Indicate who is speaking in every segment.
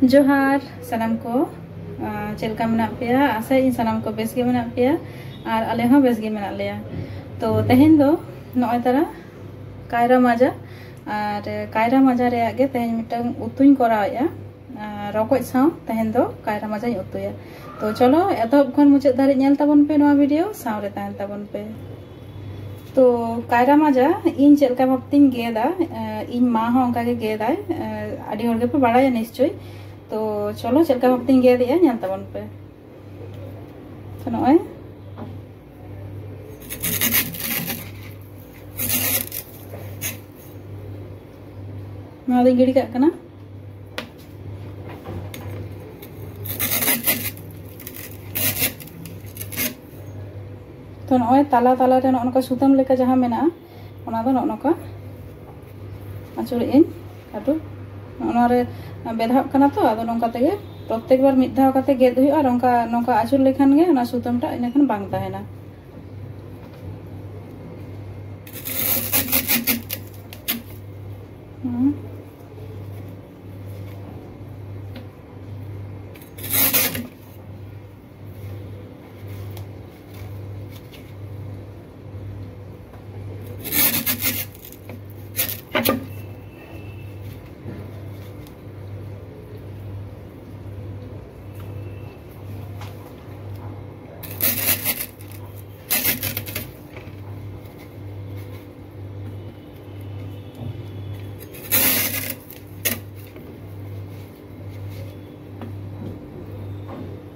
Speaker 1: जोहार सानाम को चलका मेना पेया आशा इन सानाम को बेस गे मेना पेया और आले हो बेस गे मेना लेया। तो तेहेन दो नय तारा कायरा माजा और कायरा माजा रे आगे तेहेन मिटन उतुኝ कराया रकोज साव तेहेन दो कायरा माजा उतुया। तो चलो एतहब खन मुचाद धारे नेल ताबन पे नोआ वीडियो सावरे ताहेन ताबन पे। तो कायरा माजा इन चलका भाबतिन गेदा इन मा हो ओंका गे गेदाय आडी होर गे पे बाड़ाया निश्चय। तो चलो चलका भाबतिन गेदिया नेल ताबन पे। तो नय नोआ दो गिड़ी काग कना। तो नय ताला ताला रे नका सुतम लेका जहाँ मेना ओना दो नका आचुर इन काटू ओना रे बेधाव कना। तो आदो नंका तेगे प्रत्येक बार मिद धाव काते गेद हुई और नंका नंका आचुर लेखान गे ओना सुतमटा इनखान बांग ताहेना।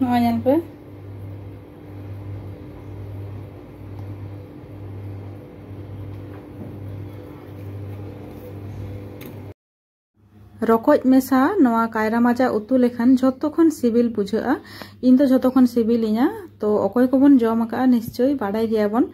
Speaker 1: नोआ पे रकोज मेसा नोआ कायरा माजा उतु लेखान झोतो खन सिबिल बुझाआ। इन तो झोतो खन सिबिलिया। तो अकोय कोबन जम का निश्चय बाडाय गियाबन।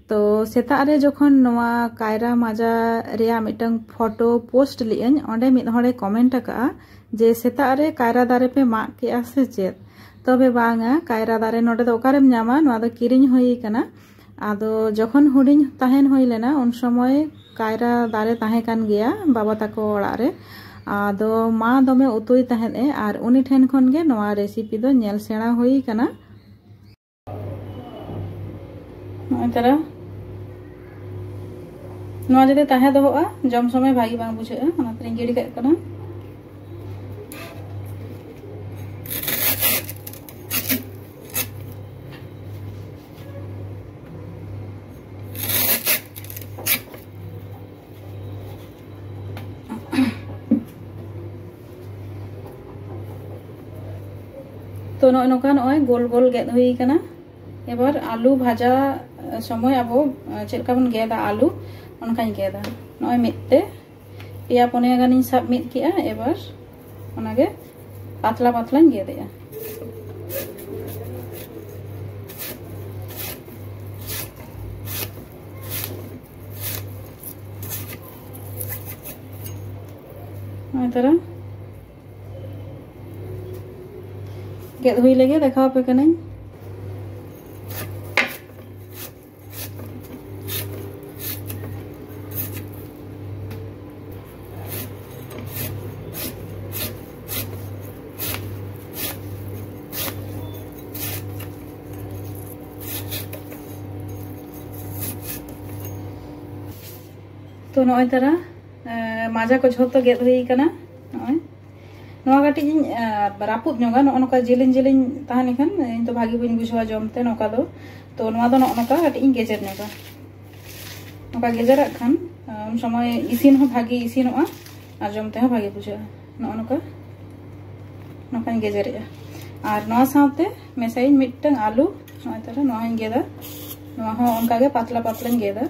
Speaker 1: तो सेता रे जखन नोआ कायरा माजा रेया मिटंग फोटो पोस्ट लियन ओंडे मिद हरे कमेंट का जे सेता रे कायरा दारे पे मा के से चेत। तबे बांगा कायरा दारे नोडे दो ओकारेम ᱧᱟᱢᱟ नोआ दो किरिñ होई कना। आदो जखन हुडिñ ताहेन होई लेना उन समय कायरा दारे ताहे कान गिया बाबा ताको ओड़ा रे। आदो मा दमे उतुई ताहेन ए और उनी ठेन खन गे नोआ रेसिपी दो नेल सेणा होई कना। नोय तरा नोआ जदे ताहे दोआ जम समय भागी बांग बुझाआ ओना तरिñ गिड़ी काग कना। तो नय नोका नय गोल गोल गेद हुई कना। एबार आलू भाजा समय अब चेलका बन गेदा आलू ओनकाኝ गेदा नय मिदते पेया पनेया गानिñ साब मिद किया। एबार ओनागे पातला पातलाñ गेदेया। नय तरा गेद हुई लगे देखाव पे कनाñ। तो नय तारा माजा को झोतो गेद हुई कना। नय नोआ काटिñ रापुद ñoga नका जिलिñ जिलिñ ताहने खान इन तो भागी बन बुझवा जमते नका दो। तो नोआ दो नका काटिñ गेजेर ñoga नका गेजेरा खान उन समय इसिन हो भागी इसिनोआ और जमते हो भागी बुझा नका नकाñ गेजेरेआ। और नोआ सावते मेसाइñ मिटटang आलू नय तारा नोआñ गेदा नोआ हो ओनका गे पातला पातलाñ गेदा।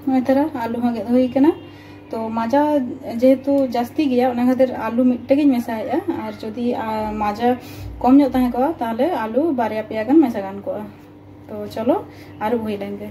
Speaker 1: नोयतरा आलू हाँ गेद हुई कना तो माजा जेहेतु जास्ती गया ओना खातिर आलू मिट्टे गिन मेसाया और जदि माजा कम जो ताहे को ताहले आलू बारिया पेया गान मेसा गान को। तो चलो आरु हुई लेंगे।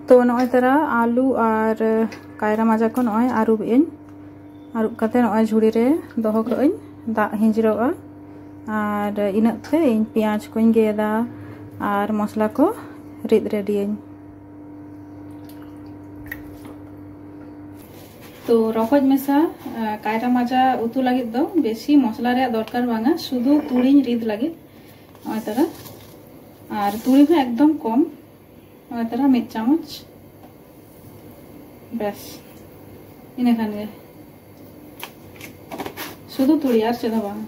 Speaker 1: तो नॉय तरह आलू और कायरा माजा को नॉय आरुब इन आरुब कते नॉय झुड़ी रे दोहो कइन दा हिंजरोआ और इनते इन प्याज को गेदा और मसला को रिद रेडी। तो रखज मेसा कायरा माजा उतु लगे दो बेसी मसला रे दरकार बांगा शुधु तुड़ी रिद लगे नॉय तरह और तुड़ी भी एकदम कम तरह 1 चामच बस इन खान शुद्ध तुड़ी और चेदा बांग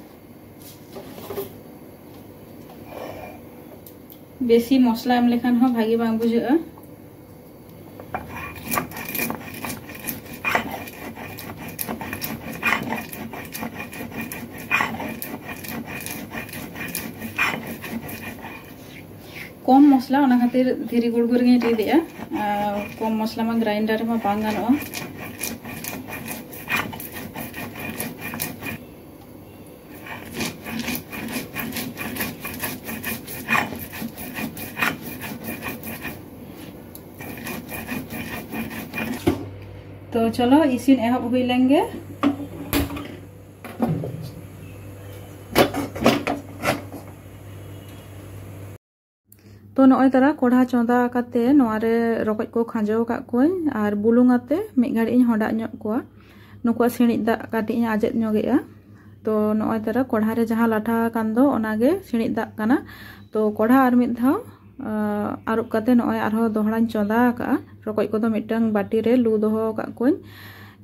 Speaker 1: बेसी मसला एम लेखान हो भागी बांग बुझा। कम मसला ओना खातिर धीरे गुड़गुड़ गे रिदे कम मसला मा ग्राइंडर मा बांग गानोआ। तो चलो इसिन एहब हुई लेंगे। तो नॉय तरह कोढ़ा चौंदा काते नोआरे रकज को खांजो का कोई और बुलुंग आते मिद घाड़ी हडा ᱧᱚᱜ कोआ नुकुआ सिणी दा काटी आजेद ᱧᱚᱜेआ। तो नॉय तरह कोढ़ा रे जहां लाठा कान दो ओनागे सिणी दा काना। तो कोढ़ा और मिद धाव आरुब काते नॉय आरो दोहड़ा चौंदा का रकज को दो मिटंग बाटी रे लू दोहो का कोई।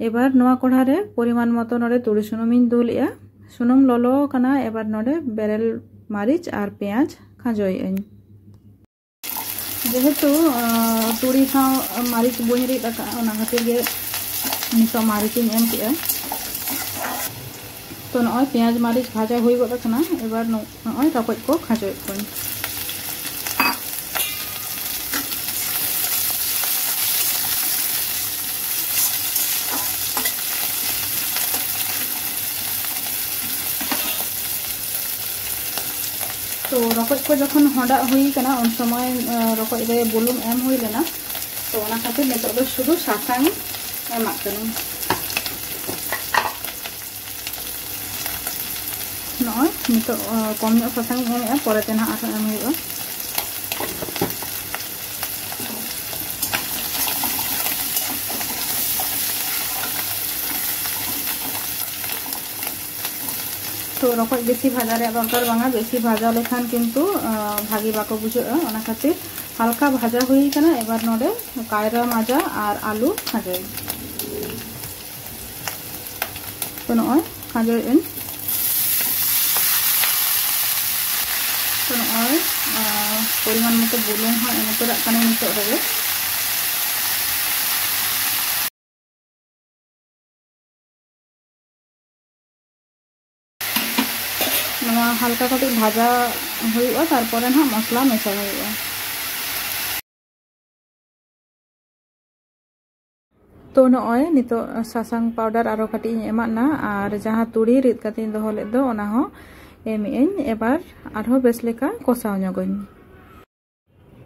Speaker 1: एबार नोआ कोढ़ा रे परिमाण मतो नोडे तुड़ी सुनुमिन दुलिया सुनुम ललो काना। एबार नोडे बेरेल मारिच और पेंयाज खांजोई जेहेतु तुड़ी साव मारिच बई रिद खातिर नित मारिच एम के। तो नॉय पेंयाज मारिच भाजा हुई गद कना। एबार नॉय रकज को खाजोएद कोई। तो रकज को जखन हडा हुई कना उन समय रकज रे बुलुंग एम हुई लेना। तो ओना खातिर नितो दो शुधु सासांग एमा कनी नॉय नितो कम ᱧᱚᱜ सासांग एम परेते ना आरो एम हुई। तो रकज बेसी भाजा रे दरकार बांगा बेसी भाजा लेखान किंतु भागी बाको बुझा ओना खातिर हल्का भाजा हुई कना। एबार नोडे कायरा माजा और आलू खाजोई। तो नॉय खाजोई इन। तो नॉय परिमाण मतो बुलुंग हा एम तोरा कने नितो रे। हल्का कटी भाजा हुआ तारपरे ना मसला मेसा हुआ। तो नॉय नितो सासांग पाउडर आरो कटी एमाना और जहां तुड़ी रिद कते दोहो लेद दो ओना हो एमिन। एबार आरो बेस लेका कसाव ᱧᱚᱜᱟᱹᱧ।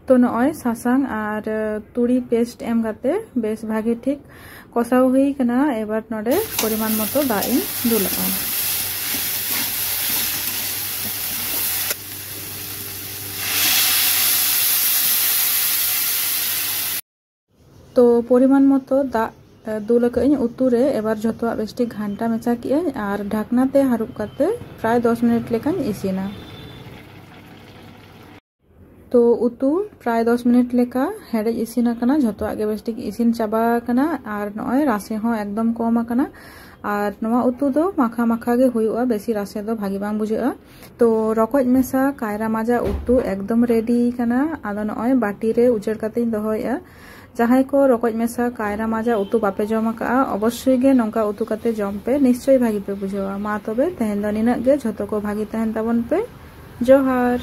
Speaker 1: तो नॉय सासांग और तुड़ी पेस्ट एम कते बेस भागी ठीक कसाव हुई कना। एबार नोडे परिमाण मतो दा इन दुलआ। तो परिमाण मतो दा दुल उतु रे एबार जतवा बेस्टी घंटा मेचा कि और ढाकनाते हारुब काते प्राय 10 मिनट लेकान इसिना। तो उतु प्राय 10 मिनट लेका हेडे इसिन आकना झोतो आगे बेस ठीक इसिन चाबा आकना और नय रासे हो एकदम कम आकना और नवा उतु दो माखा माखा गे हुयुआ बेसी रासे दो भागी बांग बुझाआ। तो रकज मेसा कायरा माजा उतु एकदम रेडी काना आदो नय बाटी रे उजड़ काते दोहोया। जहां को रकज मेसा कायरा माजा उतु बापे जम आका अवश्य गे नौका उतु काते जम पे निश्चय भागी पे बुझावा। मा तबे तेहेन दो निना गे झोतो को भागी तहन ताबन पे। जोहार।